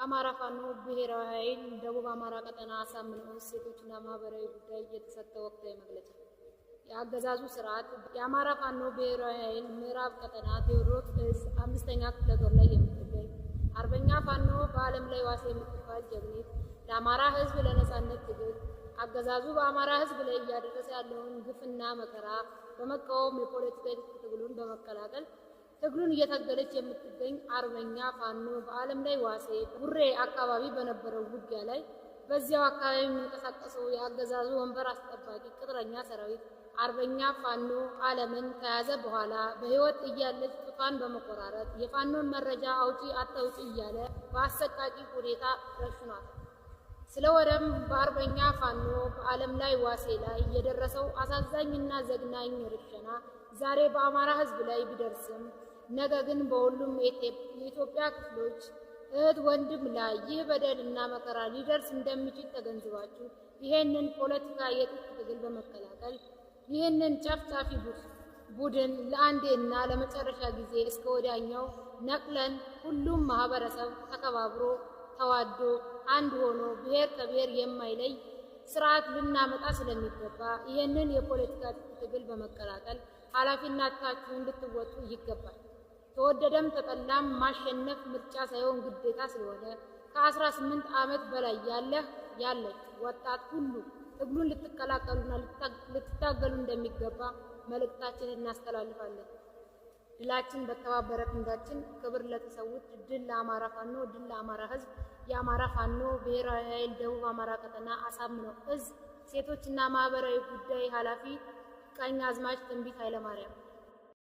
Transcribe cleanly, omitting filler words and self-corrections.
የአማራ ፋኖ ብሔራዊ ኃይል ደቡብ አማራ ቀጠና አሳምነው ሴቶችና ማህበራዊ ጉዳይ የተሰጠ ወቅታዊ መግለጫ። የአገዛዙ ስርዓት የአማራ ፋኖ ብሔራዊ ኃይል ምዕራብ ቀጠና ቴዎድሮስ ዕዝ 5ኛ ክፍለ ጦር ላይ የምትገኝ አርበኛ ፋኖ በዓለም ላይ ዋሴ የምትባል ጀግኒት ለአማራ ሕዝብ ለነጻነት ትግል አገዛዙ በአማራ ሕዝብ ላይ እያደረሰ ያለውን ግፍና መከራ በመቃወም የፖለቲካ ትግሉን በመቀላቀል ትግሉን እየታገለች የምትገኝ አርበኛ ፋኖ በዓለም ላይ ዋሴ ቡሬ አካባቢ በነበረው ውጊያ ላይ በዚያው አካባቢ የሚንቀሳቀሰው የአገዛዙ ወንበር አስጠባቂ ቅጥረኛ ሰራዊት አርበኛ ፋኖ ዓለምን ከያዘ በኋላ በህይወት እያለች ጡቷን በመቆራረጥ የፋኖን መረጃ አውጪ አታውጪ እያለ በአሰቃቂ ሁኔታ ረሽኗል። ስለወደም በአርበኛ ፋኖ በዓለም ላይ ዋሴ ላይ የደረሰው አሳዛኝና ዘግናኝ ርሸና ዛሬ በአማራ ህዝብ ላይ ቢደርስም ነገ ግን በሁሉም የኢትዮጵያ ክፍሎች እህት ወንድም ላይ ይህ በደልና መከራ ሊደርስ እንደሚችል ተገንዝባችሁ ይሄንን ፖለቲካ የትጥቅ ትግል በመቀላቀል ይህንን ጨፍጫፊ ቡድን ለአንዴና ለመጨረሻ ጊዜ እስከ ወዲያኛው ነቅለን ሁሉም ማህበረሰብ ተከባብሮ ተዋዶ አንድ ሆኖ ብሔር ከብሔር የማይለይ ስርዓት ልናመጣ ስለሚገባ ይህንን የፖለቲካ ትግል በመቀላቀል ኃላፊነታችሁን እንድትወጡ ይገባል። ተወደደም ተጠላም ማሸነፍ ምርጫ ሳይሆን ግዴታ ስለሆነ ከ18 ዓመት በላይ ያለች ወጣት ሁሉ ትግሉን ልትቀላቀሉና ልትታገሉ እንደሚገባ መልእክታችንን እናስተላልፋለን። ድላችን በተባበረ ክንዳችን። ክብር ለተሰዉት። ድል ለአማራ ፋኖ፣ ድል ለአማራ ህዝብ። የአማራ ፋኖ ብሔራዊ ኃይል ደቡብ አማራ ቀጠና አሳምነው ዕዝ ሴቶችና ማህበራዊ ጉዳይ ኃላፊ ቀኛዝማች ትንቢት ኃይለማርያም